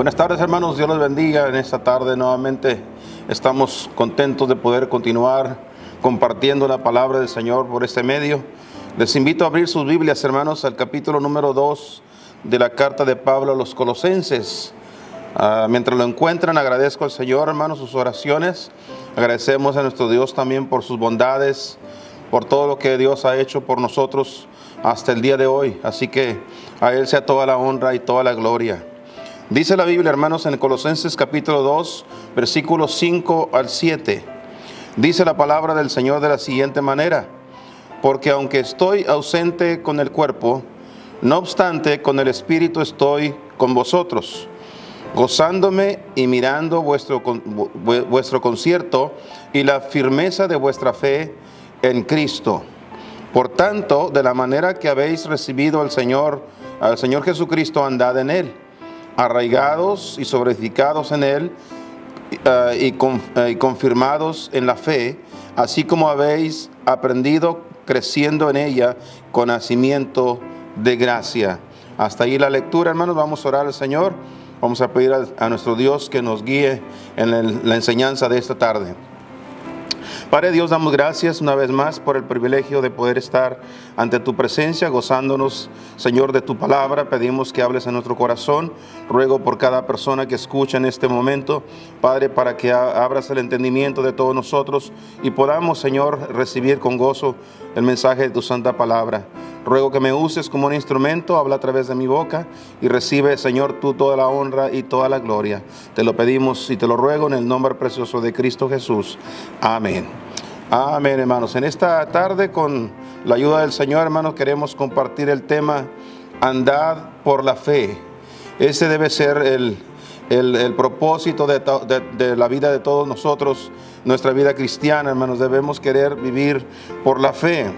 Buenas tardes, hermanos, Dios los bendiga. En esta tarde nuevamente estamos contentos de poder continuar compartiendo la palabra del Señor por este medio. Les invito a abrir sus Biblias, hermanos, al capítulo número 2 de la carta de Pablo a los Colosenses. Mientras lo encuentran, agradezco al Señor, hermanos, sus oraciones. Agradecemos a nuestro Dios también por sus bondades, por todo lo que Dios ha hecho por nosotros hasta el día de hoy. Así que a Él sea toda la honra y toda la gloria. Dice la Biblia, hermanos, en Colosenses capítulo 2, versículos 5 al 7. Dice la palabra del Señor de la siguiente manera: porque aunque estoy ausente con el cuerpo, no obstante con el espíritu estoy con vosotros, gozándome y mirando vuestro concierto y la firmeza de vuestra fe en Cristo. Por tanto, de la manera que habéis recibido al Señor Jesucristo, andad en Él, arraigados y sobreedificados en Él, y confirmados en la fe, así como habéis aprendido, creciendo en ella con nacimiento de gracia. Hasta ahí la lectura, hermanos. Vamos a orar al Señor. Vamos a pedir a nuestro Dios que nos guíe en la enseñanza de esta tarde. Padre Dios, damos gracias una vez más por el privilegio de poder estar ante tu presencia, gozándonos, Señor, de tu palabra. Pedimos que hables en nuestro corazón. Ruego por cada persona que escucha en este momento, Padre, para que abras el entendimiento de todos nosotros y podamos, Señor, recibir con gozo el mensaje de tu santa palabra. Ruego que me uses como un instrumento, habla a través de mi boca y recibe, Señor, tú toda la honra y toda la gloria. Te lo pedimos y te lo ruego en el nombre precioso de Cristo Jesús. Amén. Amén, hermanos. En esta tarde, con la ayuda del Señor, hermanos, queremos compartir el tema andad por la fe. Ese debe ser el propósito de la vida de todos nosotros, nuestra vida cristiana, hermanos. Debemos querer vivir por la fe.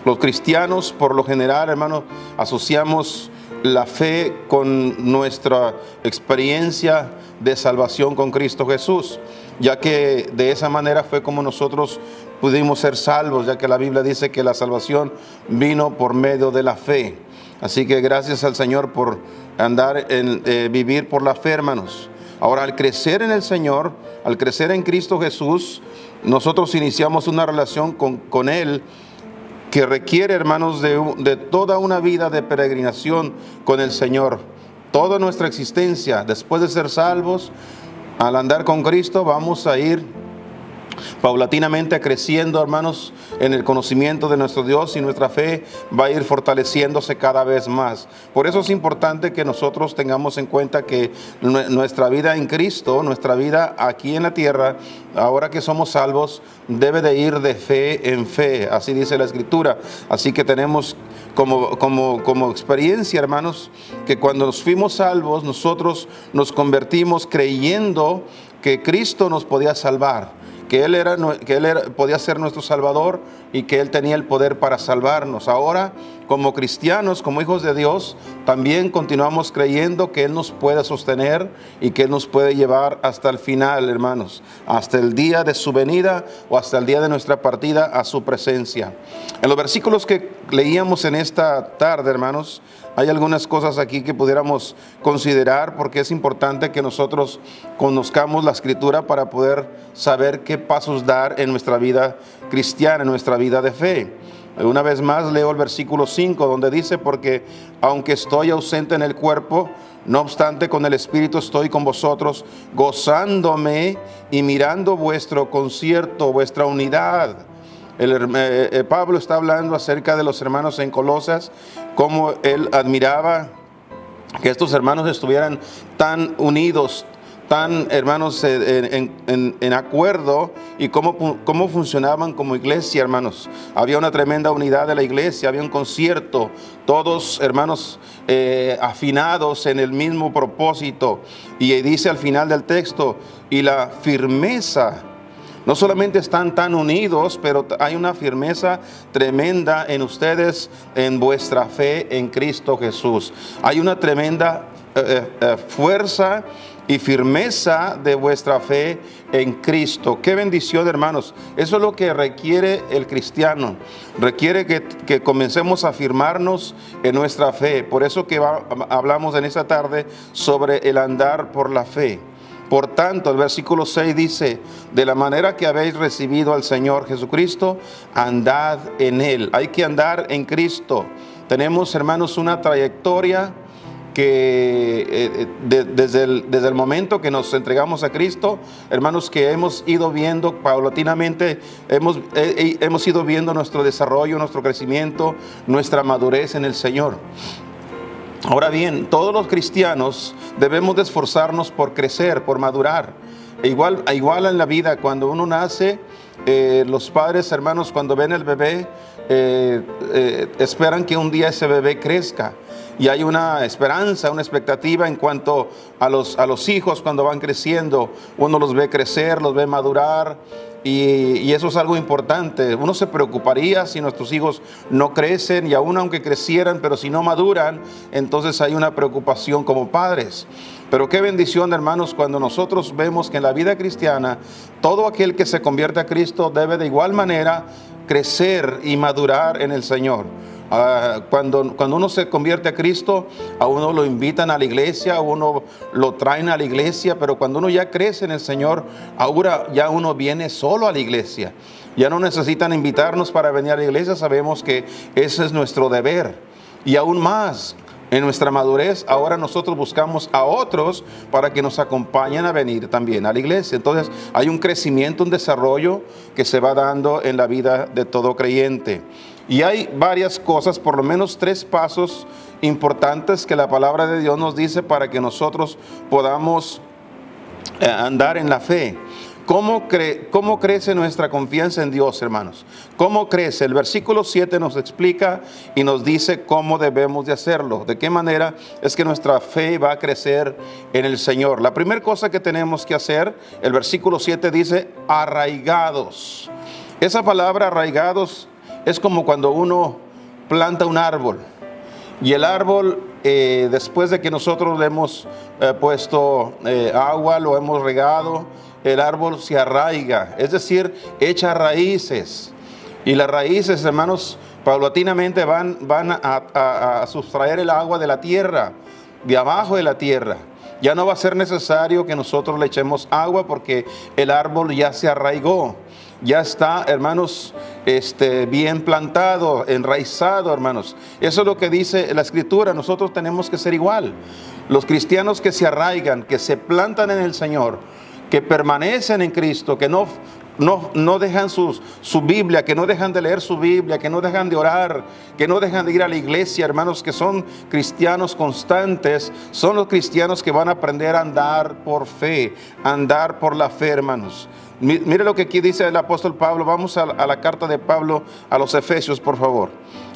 Los cristianos, por lo general, hermanos, asociamos la fe con nuestra experiencia de salvación con Cristo Jesús, ya que de esa manera fue como nosotros pudimos ser salvos, ya que la Biblia dice que la salvación vino por medio de la fe. Así que gracias al Señor por vivir por la fe, hermanos. Ahora, al crecer en el Señor, al crecer en Cristo Jesús, nosotros iniciamos una relación con Él, que requiere, hermanos, de toda una vida de peregrinación con el Señor. Toda nuestra existencia, después de ser salvos, al andar con Cristo, vamos a ir paulatinamente creciendo, hermanos, en el conocimiento de nuestro Dios, y nuestra fe va a ir fortaleciéndose cada vez más. Por eso es importante que nosotros tengamos en cuenta que nuestra vida en Cristo, nuestra vida aquí en la tierra, ahora que somos salvos, debe de ir de fe en fe. Así dice la Escritura. Así que tenemos como experiencia, hermanos, que cuando nos fuimos salvos, nosotros nos convertimos creyendo que Cristo nos podía salvar, que Él podía ser nuestro Salvador y que Él tenía el poder para salvarnos. Ahora, como cristianos, como hijos de Dios, también continuamos creyendo que Él nos puede sostener y que Él nos puede llevar hasta el final, hermanos, hasta el día de su venida o hasta el día de nuestra partida a su presencia. En los versículos que leíamos en esta tarde, hermanos, hay algunas cosas aquí que pudiéramos considerar, porque es importante que nosotros conozcamos la Escritura para poder saber qué pasos dar en nuestra vida cristiana, en nuestra vida de fe. Una vez más leo el versículo 5, donde dice: porque aunque estoy ausente en el cuerpo, no obstante con el espíritu estoy con vosotros, gozándome y mirando vuestro concierto, vuestra unidad. Pablo está hablando acerca de los hermanos en Colosas, cómo él admiraba que estos hermanos estuvieran tan unidos, tan hermanos en acuerdo, y cómo funcionaban como iglesia, hermanos. Había una tremenda unidad de la iglesia, había un concierto, todos hermanos afinados en el mismo propósito. Y dice al final del texto: y la firmeza. No solamente están tan unidos, pero hay una firmeza tremenda en ustedes, en vuestra fe en Cristo Jesús. Hay una tremenda fuerza y firmeza de vuestra fe en Cristo. Qué bendición, hermanos. Eso es lo que requiere el cristiano. Requiere que comencemos a afirmarnos en nuestra fe. Por eso que hablamos en esta tarde sobre el andar por la fe. Por tanto, el versículo 6 dice: de la manera que habéis recibido al Señor Jesucristo, andad en Él. Hay que andar en Cristo. Tenemos, hermanos, una trayectoria que desde el momento que nos entregamos a Cristo, hermanos, que hemos ido viendo paulatinamente, hemos ido viendo nuestro desarrollo, nuestro crecimiento, nuestra madurez en el Señor. Ahora bien, todos los cristianos debemos de esforzarnos por crecer, por madurar. Igual en la vida, cuando uno nace, los padres, hermanos, cuando ven el bebé, esperan que un día ese bebé crezca. Y hay una esperanza, una expectativa en cuanto a los hijos cuando van creciendo. Uno los ve crecer, los ve madurar, y eso es algo importante. Uno se preocuparía si nuestros hijos no crecen, y aún aunque crecieran, pero si no maduran, entonces hay una preocupación como padres. Pero qué bendición, hermanos, cuando nosotros vemos que en la vida cristiana, todo aquel que se convierte a Cristo debe de igual manera crecer y madurar en el Señor. Cuando uno se convierte a Cristo, a uno lo invitan a la iglesia, a uno lo traen a la iglesia, pero cuando uno ya crece en el Señor, ahora ya uno viene solo a la iglesia. Ya no necesitan invitarnos para venir a la iglesia, sabemos que ese es nuestro deber. Y aún más, en nuestra madurez, ahora nosotros buscamos a otros para que nos acompañen a venir también a la iglesia. Entonces hay un crecimiento, un desarrollo que se va dando en la vida de todo creyente. Y hay varias cosas, por lo menos 3 pasos importantes que la palabra de Dios nos dice para que nosotros podamos andar en la fe. ¿Cómo crece nuestra confianza en Dios, hermanos? ¿Cómo crece? El versículo 7 nos explica y nos dice cómo debemos de hacerlo. ¿De qué manera es que nuestra fe va a crecer en el Señor? La primera cosa que tenemos que hacer, el versículo 7 dice, arraigados. Esa palabra arraigados es como cuando uno planta un árbol. Y el árbol, después de que nosotros le hemos puesto agua, lo hemos regado, el árbol se arraiga, es decir, echa raíces. Y las raíces, hermanos, paulatinamente van a sustraer el agua de la tierra, de abajo de la tierra. Ya no va a ser necesario que nosotros le echemos agua porque el árbol ya se arraigó. Ya está, hermanos, bien plantado, enraizado, hermanos. Eso es lo que dice la Escritura. Nosotros tenemos que ser igual. Los cristianos que se arraigan, que se plantan en el Señor, que permanecen en Cristo, que no dejan su Biblia, que no dejan de leer su Biblia, que no dejan de orar, que no dejan de ir a la iglesia, hermanos, que son cristianos constantes, son los cristianos que van a aprender a andar por fe, andar por la fe, hermanos. Mire lo que aquí dice el apóstol Pablo. Vamos a la carta de Pablo a los Efesios, por favor.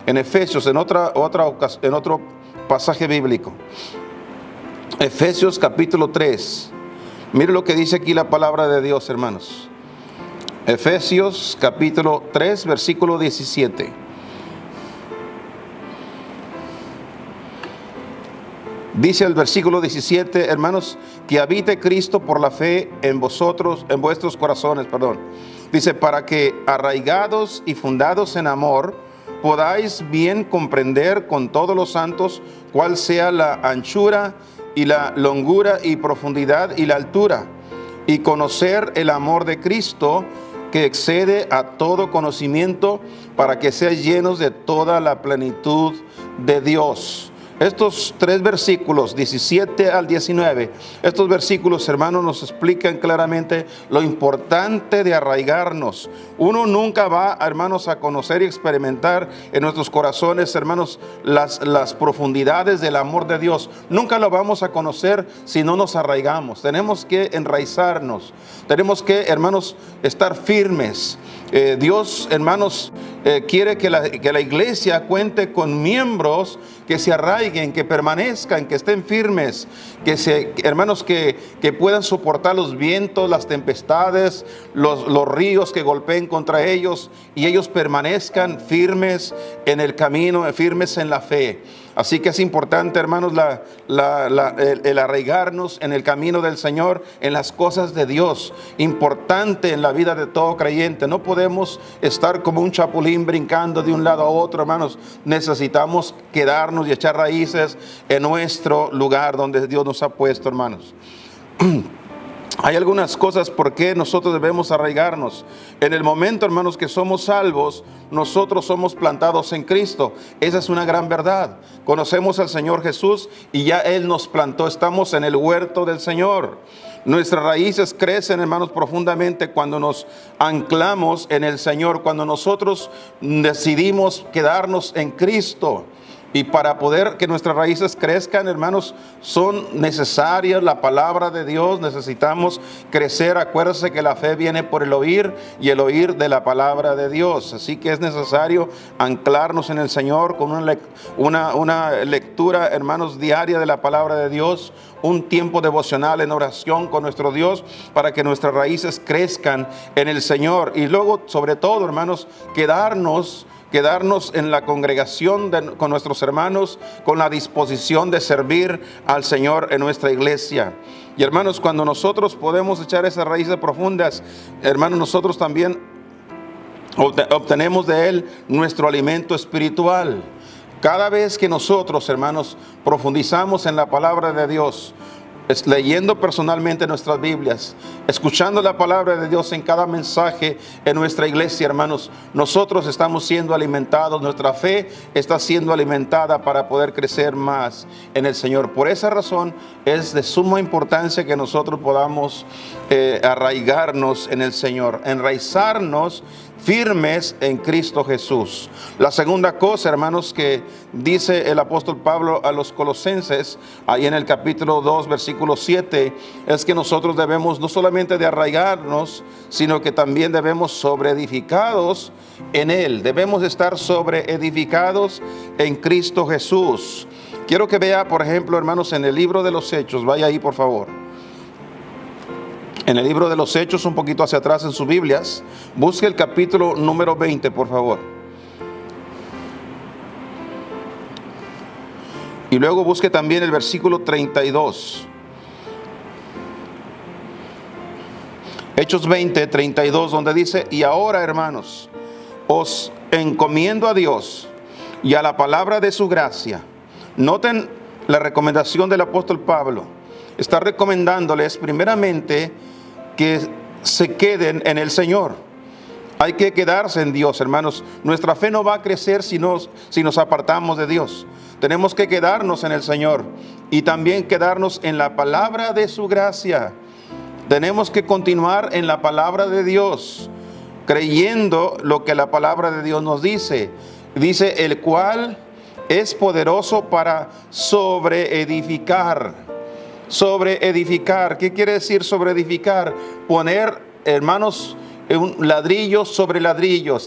En Efesios, en otro pasaje bíblico. Efesios capítulo 3. Mire lo que dice aquí la palabra de Dios, hermanos. Efesios capítulo 3, versículo 17. Dice el versículo 17, hermanos, que habite Cristo por la fe en vuestros corazones, Dice, para que arraigados y fundados en amor, podáis bien comprender con todos los santos cuál sea la anchura y la longura y profundidad y la altura, y conocer el amor de Cristo que excede a todo conocimiento, para que seáis llenos de toda la plenitud de Dios. Estos 3 versículos, 17 al 19, estos versículos, hermanos, nos explican claramente lo importante de arraigarnos. Uno nunca va, hermanos, a conocer y experimentar en nuestros corazones, hermanos, las profundidades del amor de Dios. Nunca lo vamos a conocer si no nos arraigamos. Tenemos que enraizarnos. Tenemos que, hermanos, estar firmes. Dios, hermanos, quiere que la iglesia cuente con miembros que se arraiguen, que permanezcan, que estén firmes, hermanos, que puedan soportar los vientos, las tempestades, los ríos que golpeen contra ellos, y ellos permanezcan firmes en el camino, firmes en la fe. Así que es importante, hermanos, el arraigarnos en el camino del Señor, en las cosas de Dios. Importante en la vida de todo creyente. No podemos estar como un chapulín brincando de un lado a otro, hermanos. Necesitamos quedarnos y echar raíces en nuestro lugar donde Dios nos ha puesto, hermanos. Hay algunas cosas por qué nosotros debemos arraigarnos. En el momento, hermanos, que somos salvos, nosotros somos plantados en Cristo. Esa es una gran verdad. Conocemos al Señor Jesús y ya Él nos plantó. Estamos en el huerto del Señor. Nuestras raíces crecen, hermanos, profundamente cuando nos anclamos en el Señor, cuando nosotros decidimos quedarnos en Cristo. Y para poder que nuestras raíces crezcan, hermanos, son necesarias la palabra de Dios. Necesitamos crecer. Acuérdense que la fe viene por el oír y el oír de la palabra de Dios. Así que es necesario anclarnos en el Señor con una lectura, hermanos, diaria de la palabra de Dios. Un tiempo devocional en oración con nuestro Dios para que nuestras raíces crezcan en el Señor. Y luego, sobre todo, hermanos, quedarnos en la congregación con nuestros hermanos, con la disposición de servir al Señor en nuestra iglesia. Y hermanos, cuando nosotros podemos echar esas raíces profundas, hermanos, nosotros también obtenemos de Él nuestro alimento espiritual. Cada vez que nosotros, hermanos, profundizamos en la palabra de Dios, leyendo personalmente nuestras Biblias, escuchando la palabra de Dios en cada mensaje en nuestra iglesia, hermanos, nosotros estamos siendo alimentados, nuestra fe está siendo alimentada para poder crecer más en el Señor. Por esa razón es de suma importancia que nosotros podamos arraigarnos en el Señor, enraizarnos firmes en Cristo Jesús. La segunda cosa, hermanos, que dice el apóstol Pablo a los colosenses, ahí en el capítulo 2, versículo 7, es que nosotros debemos no solamente de arraigarnos, sino que también debemos sobreedificados en Él. Debemos estar sobreedificados en Cristo Jesús. Quiero que vea, por ejemplo, hermanos, en el libro de los Hechos, vaya ahí por favor. En el libro de los Hechos, un poquito hacia atrás en sus Biblias, busque el capítulo número 20, por favor. Y luego busque también el versículo 32. Hechos 20, 32, donde dice: y ahora, hermanos, os encomiendo a Dios y a la palabra de su gracia. Noten la recomendación del apóstol Pablo. Está recomendándoles primeramente que se queden en el Señor. Hay que quedarse en Dios, hermanos. Nuestra fe no va a crecer si nos apartamos de Dios. Tenemos que quedarnos en el Señor y también quedarnos en la palabra de su gracia. Tenemos que continuar en la palabra de Dios, creyendo lo que la palabra de Dios nos dice. Dice: el cual es poderoso para sobreedificar. Sobreedificar, ¿qué quiere decir sobreedificar? Poner, hermanos, un ladrillo sobre ladrillo.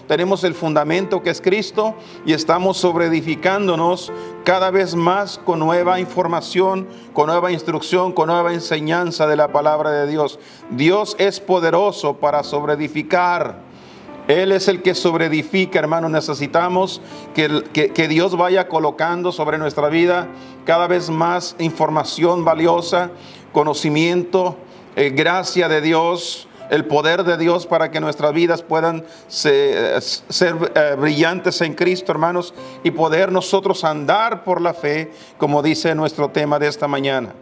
Tenemos el fundamento que es Cristo y estamos sobreedificándonos cada vez más con nueva información, con nueva instrucción, con nueva enseñanza de la palabra de Dios. Dios es poderoso para sobreedificar. Él es el que sobreedifica, hermanos. Necesitamos que Dios vaya colocando sobre nuestra vida cada vez más información valiosa, conocimiento, gracia de Dios, el poder de Dios para que nuestras vidas puedan ser brillantes en Cristo, hermanos, y poder nosotros andar por la fe, como dice nuestro tema de esta mañana.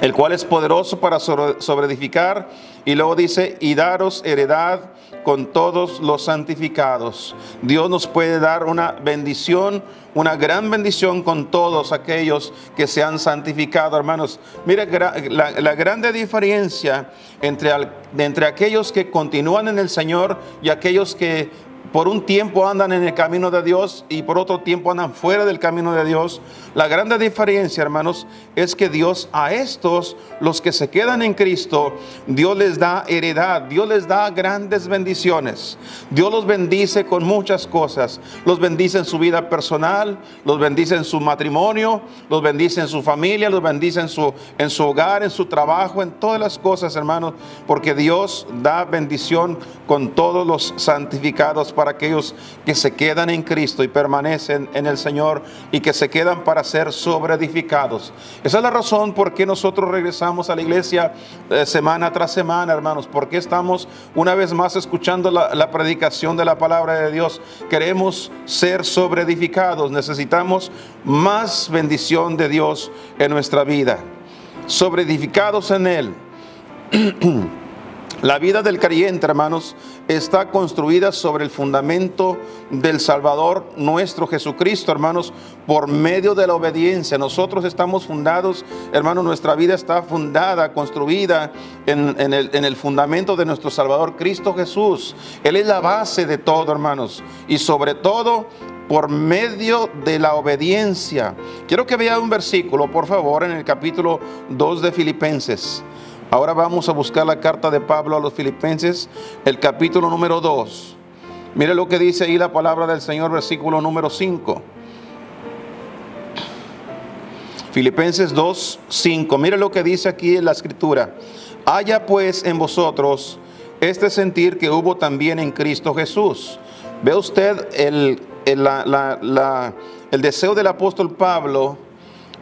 El cual es poderoso para sobreedificar, y luego dice: y daros heredad con todos los santificados. Dios nos puede dar una bendición, una gran bendición con todos aquellos que se han santificado, hermanos. Mira la grande diferencia entre aquellos que continúan en el Señor y aquellos que por un tiempo andan en el camino de Dios y por otro tiempo andan fuera del camino de Dios. La grande diferencia, hermanos, es que Dios a estos, los que se quedan en Cristo, Dios les da heredad, Dios les da grandes bendiciones. Dios los bendice con muchas cosas. Los bendice en su vida personal, los bendice en su matrimonio, los bendice en su familia, los bendice en su hogar, en su trabajo, en todas las cosas, hermanos, porque Dios da bendición con todos los santificados para aquellos que se quedan en Cristo y permanecen en el Señor y que se quedan para ser sobreedificados. Esa es la razón por qué nosotros regresamos a la iglesia semana tras semana, hermanos, porque estamos una vez más escuchando la predicación de la palabra de Dios. Queremos ser sobreedificados, necesitamos más bendición de Dios en nuestra vida, sobreedificados en Él. La vida del creyente, hermanos, está construida sobre el fundamento del Salvador nuestro Jesucristo, hermanos, por medio de la obediencia. Nosotros estamos fundados, hermanos, nuestra vida está fundada, construida en el fundamento de nuestro Salvador Cristo Jesús. Él es la base de todo, hermanos, y sobre todo por medio de la obediencia. Quiero que vean un versículo, por favor, en el capítulo 2 de Filipenses. Ahora vamos a buscar la carta de Pablo a los Filipenses, el capítulo número 2. Mire lo que dice ahí la palabra del Señor, versículo número 5. Filipenses 2, 5. Mire lo que dice aquí en la escritura. Haya pues en vosotros este sentir que hubo también en Cristo Jesús. Ve usted el deseo del apóstol Pablo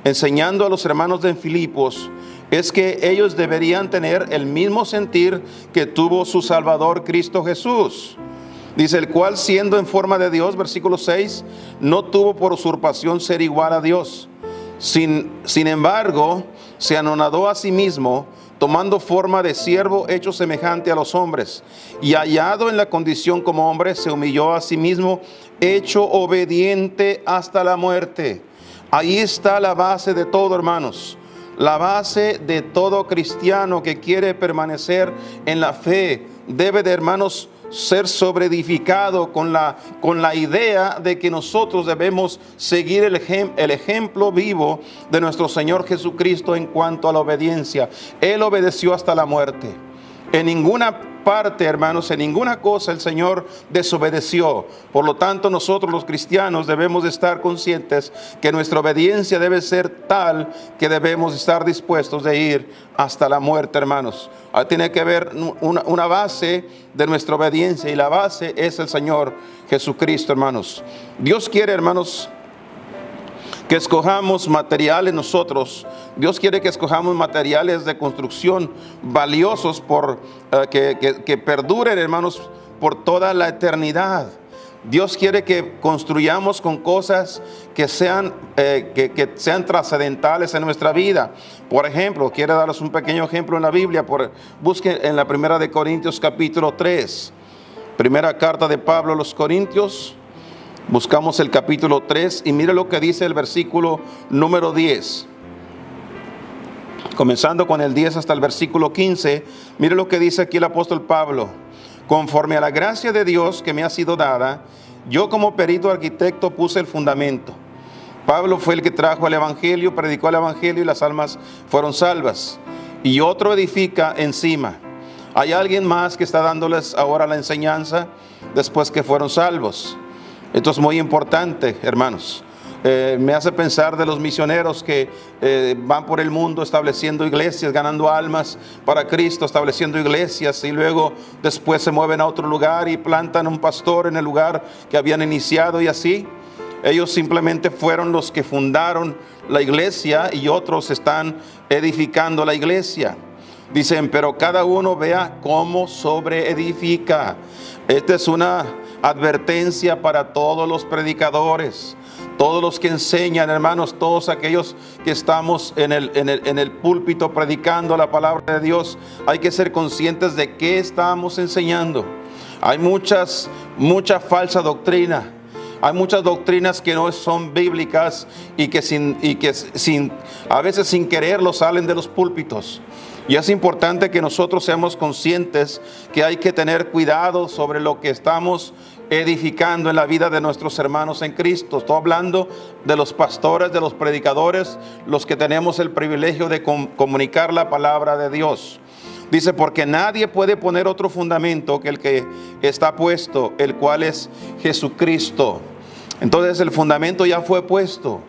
enseñando a los hermanos de Filipos, es que ellos deberían tener el mismo sentir que tuvo su Salvador Cristo Jesús. Dice, el cual siendo en forma de Dios, versículo 6, no tuvo por usurpación ser igual a Dios. Sin embargo, se anonadó a sí mismo, tomando forma de siervo hecho semejante a los hombres. Y hallado en la condición como hombre, se humilló a sí mismo, hecho obediente hasta la muerte. Ahí está la base de todo, hermanos. La base de todo cristiano que quiere permanecer en la fe debe de, hermanos, ser sobreedificado con la idea de que nosotros debemos seguir el ejemplo vivo de nuestro Señor Jesucristo en cuanto a la obediencia. Él obedeció hasta la muerte. En ninguna parte, hermanos, en ninguna cosa el Señor desobedeció. Por lo tanto, nosotros los cristianos debemos de estar conscientes que nuestra obediencia debe ser tal que debemos estar dispuestos de ir hasta la muerte, hermanos. Tiene que haber una base de nuestra obediencia y la base es el Señor Jesucristo, hermanos. Dios quiere, hermanos, que escojamos materiales nosotros. Dios quiere que escojamos materiales de construcción valiosos que perduren, hermanos, por toda la eternidad. Dios quiere que construyamos con cosas que sean trascendentales en nuestra vida. Por ejemplo, quiero darles un pequeño ejemplo en la Biblia. Busquen en la primera de Corintios capítulo 3. Primera carta de Pablo a los Corintios. Buscamos el capítulo 3 y mire lo que dice el versículo número 10. Comenzando con el 10 hasta el versículo 15, mire lo que dice aquí el apóstol Pablo. Conforme a la gracia de Dios que me ha sido dada, yo como perito arquitecto puse el fundamento. Pablo fue el que trajo el evangelio, predicó el evangelio y las almas fueron salvas. Y otro edifica encima. Hay alguien más que está dándoles ahora la enseñanza después que fueron salvos. Esto es muy importante, hermanos. Me hace pensar de los misioneros que van por el mundo estableciendo iglesias, ganando almas para Cristo, estableciendo iglesias y luego después se mueven a otro lugar y plantan un pastor en el lugar que habían iniciado y así. Ellos simplemente fueron los que fundaron la iglesia y otros están edificando la iglesia. Dicen, pero cada uno vea cómo sobreedifica. Esta es una advertencia para todos los predicadores, todos los que enseñan, hermanos, todos aquellos que estamos en el púlpito predicando la palabra de Dios. Hay que ser conscientes de qué estamos enseñando. Hay mucha falsa doctrina. Hay muchas doctrinas que no son bíblicas y que a veces sin quererlo salen de los púlpitos. Y es importante que nosotros seamos conscientes que hay que tener cuidado sobre lo que estamos edificando en la vida de nuestros hermanos en Cristo. Estoy hablando de los pastores, de los predicadores, los que tenemos el privilegio de comunicar la palabra de Dios. Dice, porque nadie puede poner otro fundamento que el que está puesto, el cual es Jesucristo. Entonces el fundamento ya fue puesto.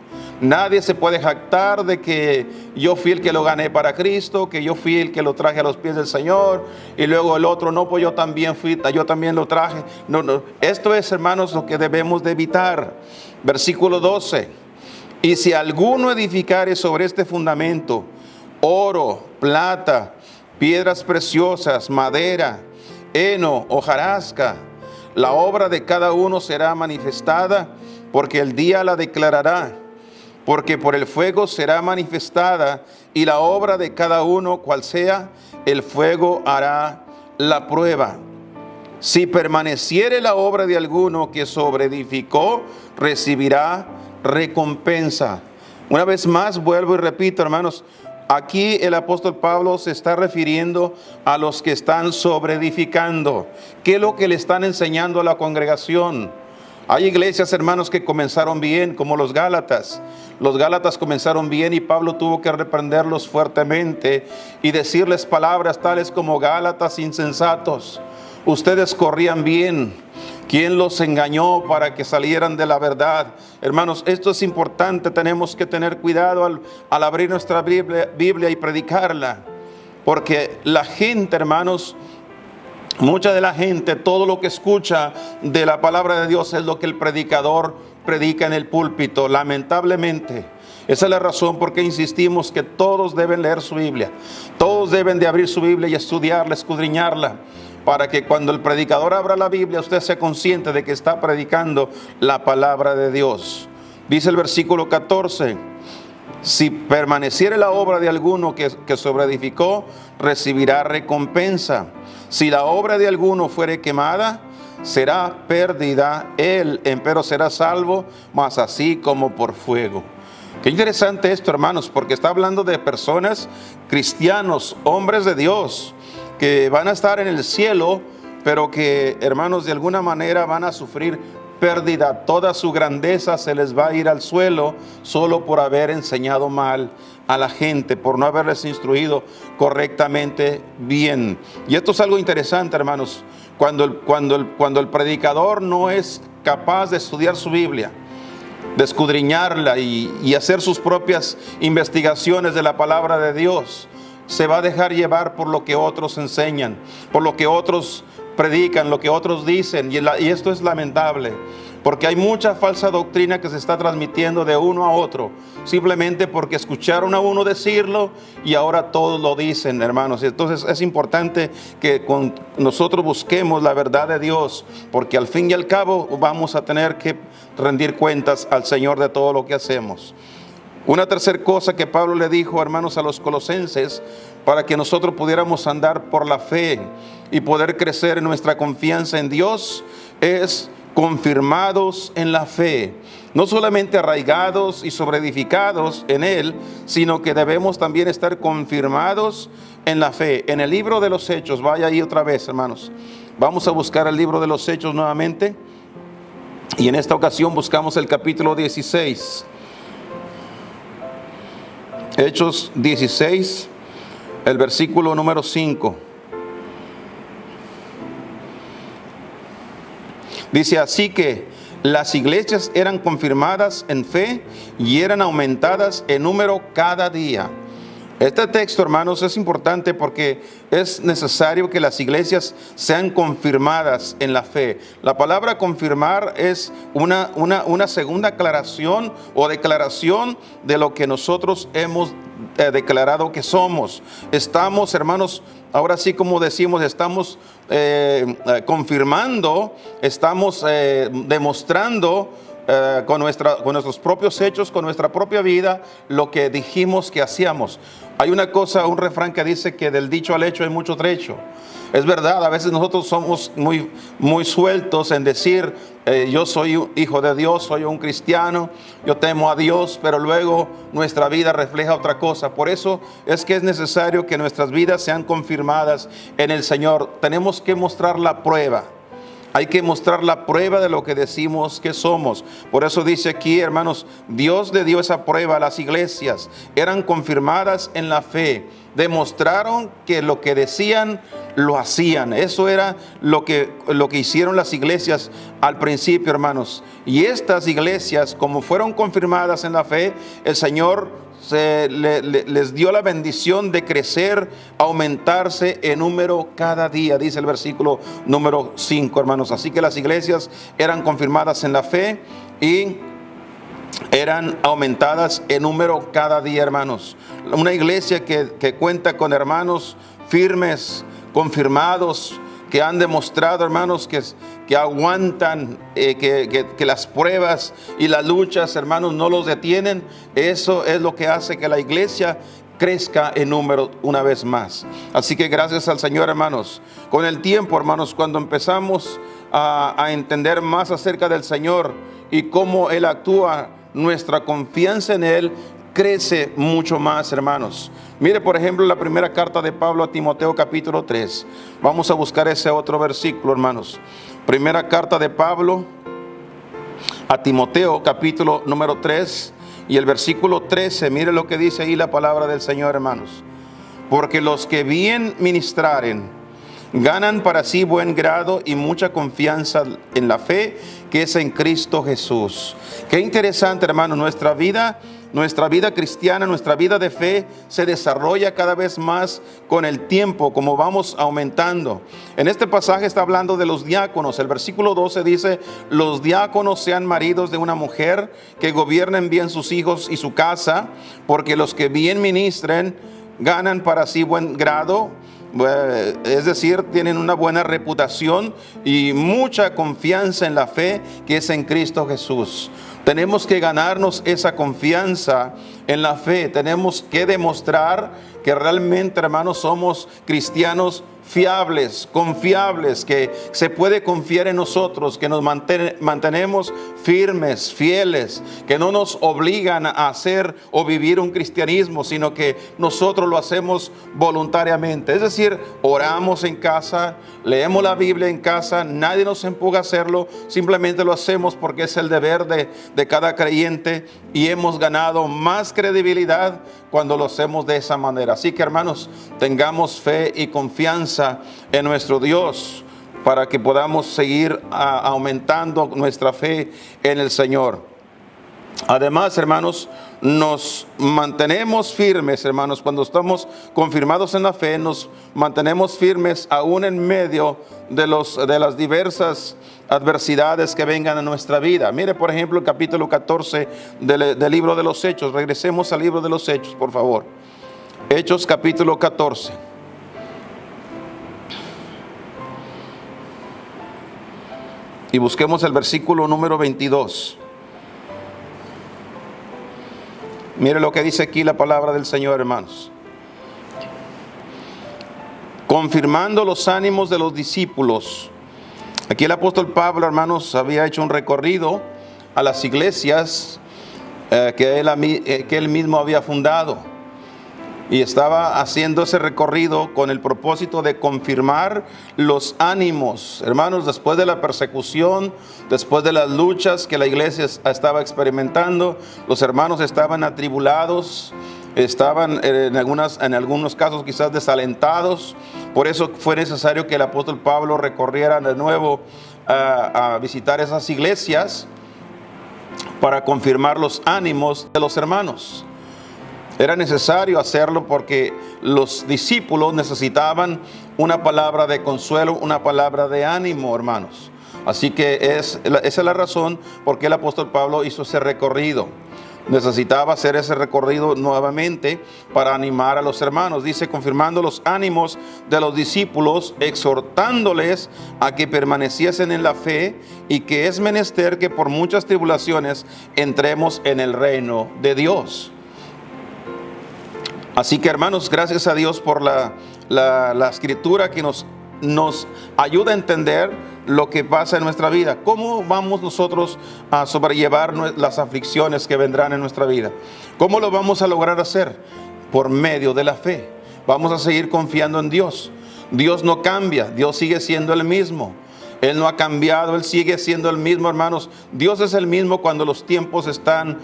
Nadie se puede jactar de que yo fui el que lo gané para Cristo, que yo fui el que lo traje a los pies del Señor, y luego el otro, no, pues yo también lo traje. No. Esto es, hermanos, lo que debemos de evitar. Versículo 12. Y si alguno edificare sobre este fundamento, oro, plata, piedras preciosas, madera, heno, hojarasca, la obra de cada uno será manifestada, porque el día la declarará. Porque por el fuego será manifestada, y la obra de cada uno, cual sea, el fuego hará la prueba. Si permaneciere la obra de alguno que sobreedificó, recibirá recompensa. Una vez más vuelvo y repito, hermanos, aquí el apóstol Pablo se está refiriendo a los que están sobreedificando. ¿Qué es lo que le están enseñando a la congregación? Hay iglesias, hermanos, que comenzaron bien, como los Gálatas. Los Gálatas comenzaron bien y Pablo tuvo que reprenderlos fuertemente y decirles palabras tales como: Gálatas insensatos, ustedes corrían bien. ¿Quién los engañó para que salieran de la verdad? Hermanos, esto es importante. Tenemos que tener cuidado al abrir nuestra Biblia y predicarla. Porque la gente, hermanos, mucha de la gente, todo lo que escucha de la palabra de Dios es lo que el predicador predica en el púlpito, lamentablemente. Esa es la razón por qué insistimos que todos deben leer su Biblia. Todos deben de abrir su Biblia y estudiarla, escudriñarla, para que cuando el predicador abra la Biblia, usted sea consciente de que está predicando la palabra de Dios. Dice el versículo 14: si permaneciere la obra de alguno que sobreedificó, recibirá recompensa. Si la obra de alguno fuere quemada, será pérdida él, empero será salvo, mas así como por fuego. Qué interesante esto, hermanos, porque está hablando de personas, cristianos, hombres de Dios, que van a estar en el cielo, pero que, hermanos, de alguna manera van a sufrir pérdida. Toda su grandeza se les va a ir al suelo solo por haber enseñado mal a la gente, por no haberles instruido correctamente bien. Y esto es algo interesante, hermanos. Cuando el predicador no es capaz de estudiar su Biblia, de escudriñarla y hacer sus propias investigaciones de la palabra de Dios, se va a dejar llevar por lo que otros enseñan, por lo que otros predican, lo que otros dicen, y esto es lamentable, porque hay mucha falsa doctrina que se está transmitiendo de uno a otro, simplemente porque escucharon a uno decirlo y ahora todos lo dicen, hermanos. Entonces es importante que nosotros busquemos la verdad de Dios, porque al fin y al cabo vamos a tener que rendir cuentas al Señor de todo lo que hacemos. Una tercera cosa que Pablo le dijo, hermanos, a los colosenses, para que nosotros pudiéramos andar por la fe y poder crecer en nuestra confianza en Dios, es confirmados en la fe. No solamente arraigados y sobreedificados en Él, sino que debemos también estar confirmados en la fe. En el libro de los Hechos, vaya ahí otra vez, hermanos. Vamos a buscar el libro de los Hechos nuevamente. Y en esta ocasión buscamos el capítulo 16. Hechos 16, el versículo número 5. Dice: así que las iglesias eran confirmadas en fe y eran aumentadas en número cada día. Este texto, hermanos, es importante porque es necesario que las iglesias sean confirmadas en la fe. La palabra confirmar es una segunda aclaración o declaración de lo que nosotros hemos declarado que somos. Estamos, hermanos, ahora sí, como decimos, estamos confirmando, estamos demostrando con nuestros propios hechos, con nuestra propia vida, lo que dijimos que hacíamos. Hay un refrán que dice que del dicho al hecho hay mucho trecho. Es verdad, a veces nosotros somos muy sueltos en decir, yo soy un hijo de Dios, soy un cristiano, yo temo a Dios, pero luego nuestra vida refleja otra cosa. Por eso es que es necesario que nuestras vidas sean confirmadas en el Señor. Tenemos que mostrar la prueba. Hay que mostrar la prueba de lo que decimos que somos. Por eso dice aquí, hermanos, Dios le dio esa prueba a las iglesias. Eran confirmadas en la fe. Demostraron que lo que decían, lo hacían. Eso era lo que hicieron las iglesias al principio, hermanos. Y estas iglesias, como fueron confirmadas en la fe, el Señor les dio la bendición de crecer, aumentarse en número cada día, dice el versículo número 5, hermanos. Así que las iglesias eran confirmadas en la fe y eran aumentadas en número cada día, hermanos. Una iglesia que cuenta con hermanos firmes, confirmados, que han demostrado, hermanos, que aguantan, que las pruebas y las luchas, hermanos, no los detienen. Eso es lo que hace que la iglesia crezca en número una vez más. Así que gracias al Señor, hermanos. Con el tiempo, hermanos, cuando empezamos a entender más acerca del Señor y cómo Él actúa, nuestra confianza en Él crece mucho más, hermanos. Mire, por ejemplo, la primera carta de Pablo a Timoteo, capítulo 3. Vamos a buscar ese otro versículo, hermanos. Primera carta de Pablo a Timoteo, capítulo número 3 y el versículo 13. Mire lo que dice ahí la palabra del Señor, hermanos. Porque los que bien ministraren ganan para sí buen grado y mucha confianza en la fe que es en Cristo Jesús. Qué interesante, hermanos, nuestra vida cristiana, nuestra vida de fe se desarrolla cada vez más con el tiempo, como vamos aumentando. En este pasaje está hablando de los diáconos. El versículo 12 dice, los diáconos sean maridos de una mujer, que gobiernen bien sus hijos y su casa, porque los que bien ministren ganan para sí buen grado, es decir, tienen una buena reputación y mucha confianza en la fe que es en Cristo Jesús. Tenemos que ganarnos esa confianza en la fe. Tenemos que demostrar que realmente, hermanos, somos cristianos fiables, confiables, que se puede confiar en nosotros, que nos mantenemos firmes, fieles, que no nos obligan a hacer o vivir un cristianismo, sino que nosotros lo hacemos voluntariamente. Es decir, oramos en casa, leemos la Biblia en casa, nadie nos empuja a hacerlo, simplemente lo hacemos porque es el deber de cada creyente y hemos ganado más credibilidad cuando lo hacemos de esa manera. Así que, hermanos, tengamos fe y confianza en nuestro Dios para que podamos seguir aumentando nuestra fe en el Señor. Además, hermanos, nos mantenemos firmes, hermanos, cuando estamos confirmados en la fe, nos mantenemos firmes aún en medio de las diversas adversidades que vengan a nuestra vida. Mire, por ejemplo, el capítulo 14 del libro de los Hechos. Regresemos al libro de los Hechos, por favor. Hechos, capítulo 14. Y busquemos el versículo número 22. Mire lo que dice aquí la palabra del Señor, hermanos. Confirmando los ánimos de los discípulos. Aquí el apóstol Pablo, hermanos, había hecho un recorrido a las iglesias que él mismo había fundado. Y estaba haciendo ese recorrido con el propósito de confirmar los ánimos. Hermanos, después de la persecución, después de las luchas que la iglesia estaba experimentando, los hermanos estaban atribulados, estaban en algunos casos quizás desalentados. Por eso fue necesario que el apóstol Pablo recorriera de nuevo a visitar esas iglesias para confirmar los ánimos de los hermanos. Era necesario hacerlo porque los discípulos necesitaban una palabra de consuelo, una palabra de ánimo, hermanos. Así que esa es la razón por qué el apóstol Pablo hizo ese recorrido. necesitaba hacer ese recorrido nuevamente para animar a los hermanos. Dice, confirmando los ánimos de los discípulos, exhortándoles a que permaneciesen en la fe y que es menester que por muchas tribulaciones entremos en el reino de Dios. Así que, hermanos, gracias a Dios por la escritura que nos ayuda a entender lo que pasa en nuestra vida. ¿Cómo vamos nosotros a sobrellevar las aflicciones que vendrán en nuestra vida? ¿Cómo lo vamos a lograr hacer? Por medio de la fe. Vamos a seguir confiando en Dios. Dios no cambia, Dios sigue siendo el mismo. Él no ha cambiado, Él sigue siendo el mismo, hermanos. Dios es el mismo cuando los tiempos están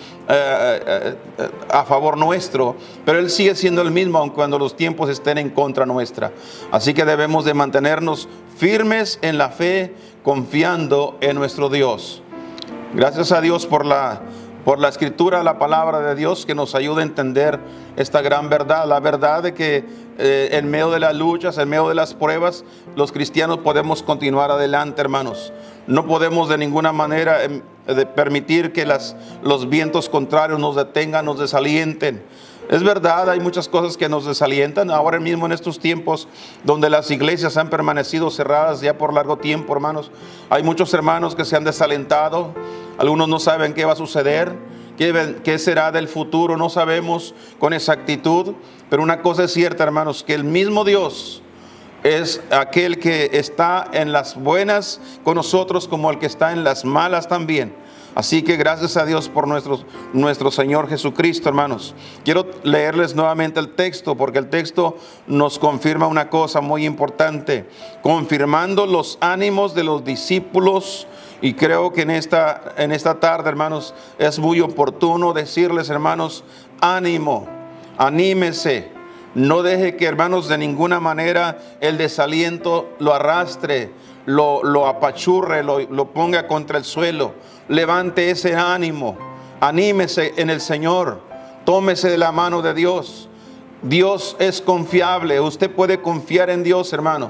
a favor nuestro, pero Él sigue siendo el mismo aun cuando los tiempos estén en contra nuestra. Así que debemos de mantenernos firmes en la fe, confiando en nuestro Dios. Gracias a Dios por la escritura, la palabra de Dios, que nos ayuda a entender esta gran verdad, la verdad de que en medio de las luchas, en medio de las pruebas, los cristianos podemos continuar adelante, hermanos. No podemos de ninguna manera permitir que los vientos contrarios nos detengan, nos desalienten. Es verdad, hay muchas cosas que nos desalientan. Ahora mismo en estos tiempos donde las iglesias han permanecido cerradas ya por largo tiempo, hermanos, hay muchos hermanos que se han desalentado. Algunos no saben qué va a suceder, qué será del futuro, no sabemos con exactitud. Pero una cosa es cierta, hermanos, que el mismo Dios es aquel que está en las buenas con nosotros como el que está en las malas también. Así que gracias a Dios por nuestro Señor Jesucristo, hermanos. Quiero leerles nuevamente el texto, porque el texto nos confirma una cosa muy importante, confirmando los ánimos de los discípulos. Y creo que en esta tarde, hermanos, es muy oportuno decirles, hermanos, ánimo, anímese. No deje que, hermanos, de ninguna manera el desaliento lo arrastre, lo apachurre, lo ponga contra el suelo. Levante ese ánimo, anímese en el Señor, tómese de la mano de Dios. Dios es confiable, usted puede confiar en Dios, hermano.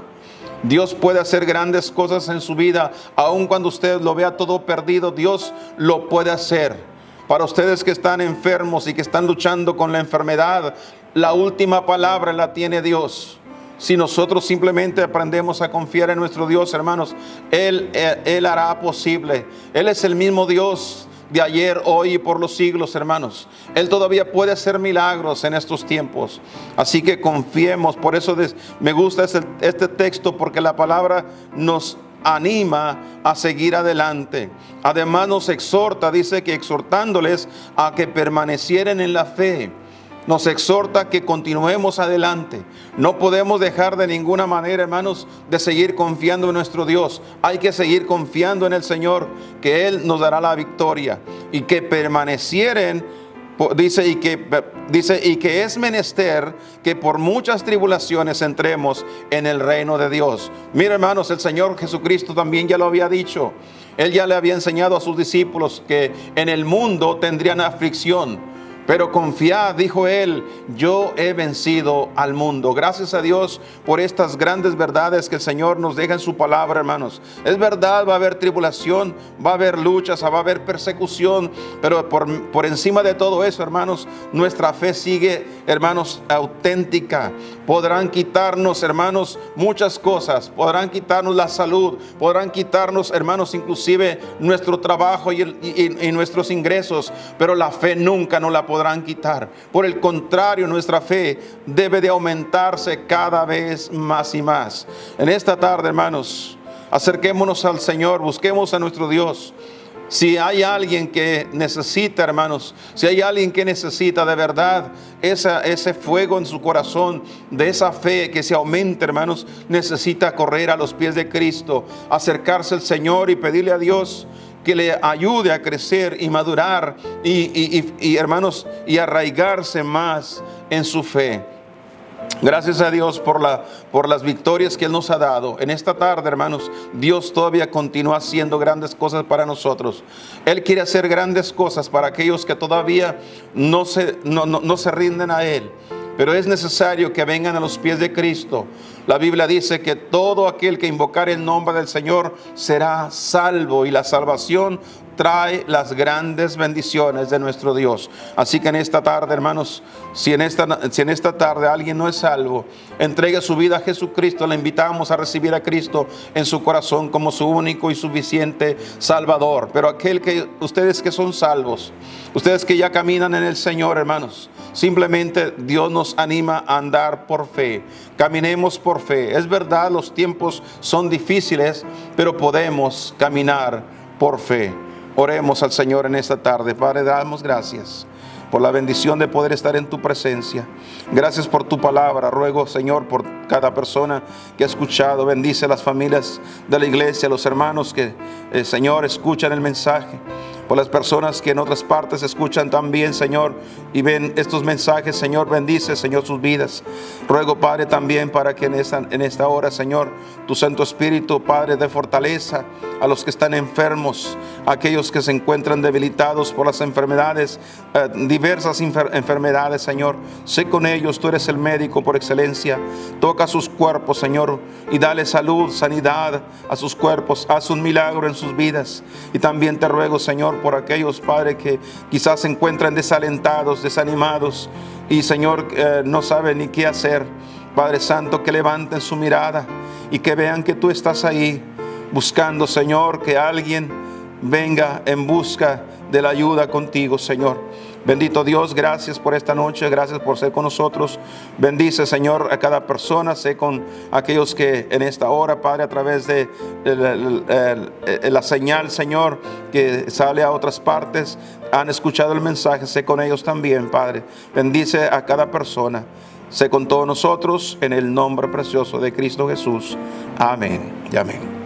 Dios puede hacer grandes cosas en su vida, aun cuando usted lo vea todo perdido, Dios lo puede hacer. Para ustedes que están enfermos y que están luchando con la enfermedad, la última palabra la tiene Dios. Si nosotros simplemente aprendemos a confiar en nuestro Dios, hermanos, Él hará posible. Él es el mismo Dios de ayer, hoy y por los siglos, hermanos. Él todavía puede hacer milagros en estos tiempos. Así que confiemos. Por eso me gusta este texto, porque la palabra nos anima a seguir adelante. Además nos exhorta, dice que exhortándoles a que permanecieran en la fe. Nos exhorta que continuemos adelante. No podemos dejar de ninguna manera, hermanos, de seguir confiando en nuestro Dios. Hay que seguir confiando en el Señor, que Él nos dará la victoria. Y que permanecieren, dice, y que es menester que por muchas tribulaciones entremos en el reino de Dios. Mira, hermanos, el Señor Jesucristo también ya lo había dicho. Él ya le había enseñado a sus discípulos que en el mundo tendrían aflicción. Pero confiad, dijo Él, yo he vencido al mundo. Gracias a Dios por estas grandes verdades que el Señor nos deja en su palabra, hermanos. Es verdad, va a haber tribulación, va a haber luchas, va a haber persecución. Pero por encima de todo eso, hermanos, nuestra fe sigue, hermanos, auténtica. Podrán quitarnos, hermanos, muchas cosas. Podrán quitarnos la salud. Podrán quitarnos, hermanos, inclusive nuestro trabajo y nuestros ingresos. Pero la fe nunca nos la podrán quitar. Por el contrario, nuestra fe debe de aumentarse cada vez más y más. En esta tarde, hermanos, acerquémonos al Señor, busquemos a nuestro Dios. Si hay alguien que necesita, hermanos, si hay alguien que necesita de verdad ese fuego en su corazón, de esa fe que se aumente, hermanos, necesita correr a los pies de Cristo, acercarse al Señor y pedirle a Dios que le ayude a crecer y madurar y hermanos, y arraigarse más en su fe. Gracias a Dios por las victorias que Él nos ha dado. En esta tarde, hermanos, Dios todavía continúa haciendo grandes cosas para nosotros. Él quiere hacer grandes cosas para aquellos que todavía no se rinden a Él. Pero es necesario que vengan a los pies de Cristo. La Biblia dice que todo aquel que invocare el nombre del Señor será salvo, y la salvación trae las grandes bendiciones de nuestro Dios. Así que en esta tarde, hermanos, si en esta tarde alguien no es salvo, entregue su vida a Jesucristo. Le invitamos a recibir a Cristo en su corazón como su único y suficiente Salvador. Pero ustedes que son salvos, ustedes que ya caminan en el Señor, hermanos, simplemente Dios nos anima a andar por fe. Caminemos por fe. Es verdad, los tiempos son difíciles, pero podemos caminar por fe. Oremos al Señor en esta tarde. Padre, damos gracias por la bendición de poder estar en tu presencia. Gracias por tu palabra. Ruego, Señor, por cada persona que ha escuchado. Bendice a las familias de la iglesia, a los hermanos que, Señor, escuchan el mensaje. Por las personas que en otras partes escuchan también, Señor, y ven estos mensajes, Señor, bendice, Señor, sus vidas. Ruego, Padre, también para que en esta hora, Señor, tu Santo Espíritu, Padre, dé fortaleza a los que están enfermos, a aquellos que se encuentran debilitados por las enfermedades, diversas enfermedades, Señor. Sé con ellos, tú eres el médico por excelencia. Toca sus cuerpos, Señor, y dale salud, sanidad a sus cuerpos. Haz un milagro en sus vidas. Y también te ruego, Señor, por aquellos, Padre, que quizás se encuentran desalentados, desanimados y, Señor, no saben ni qué hacer. Padre Santo, que levanten su mirada y que vean que tú estás ahí buscando, Señor, que alguien venga en busca de la ayuda contigo, Señor. Bendito Dios, gracias por esta noche, gracias por ser con nosotros. Bendice, Señor, a cada persona. Sé con aquellos que en esta hora, Padre, a través de la señal, Señor, que sale a otras partes, han escuchado el mensaje. Sé con ellos también, Padre. Bendice a cada persona. Sé con todos nosotros en el nombre precioso de Cristo Jesús. Amén y amén.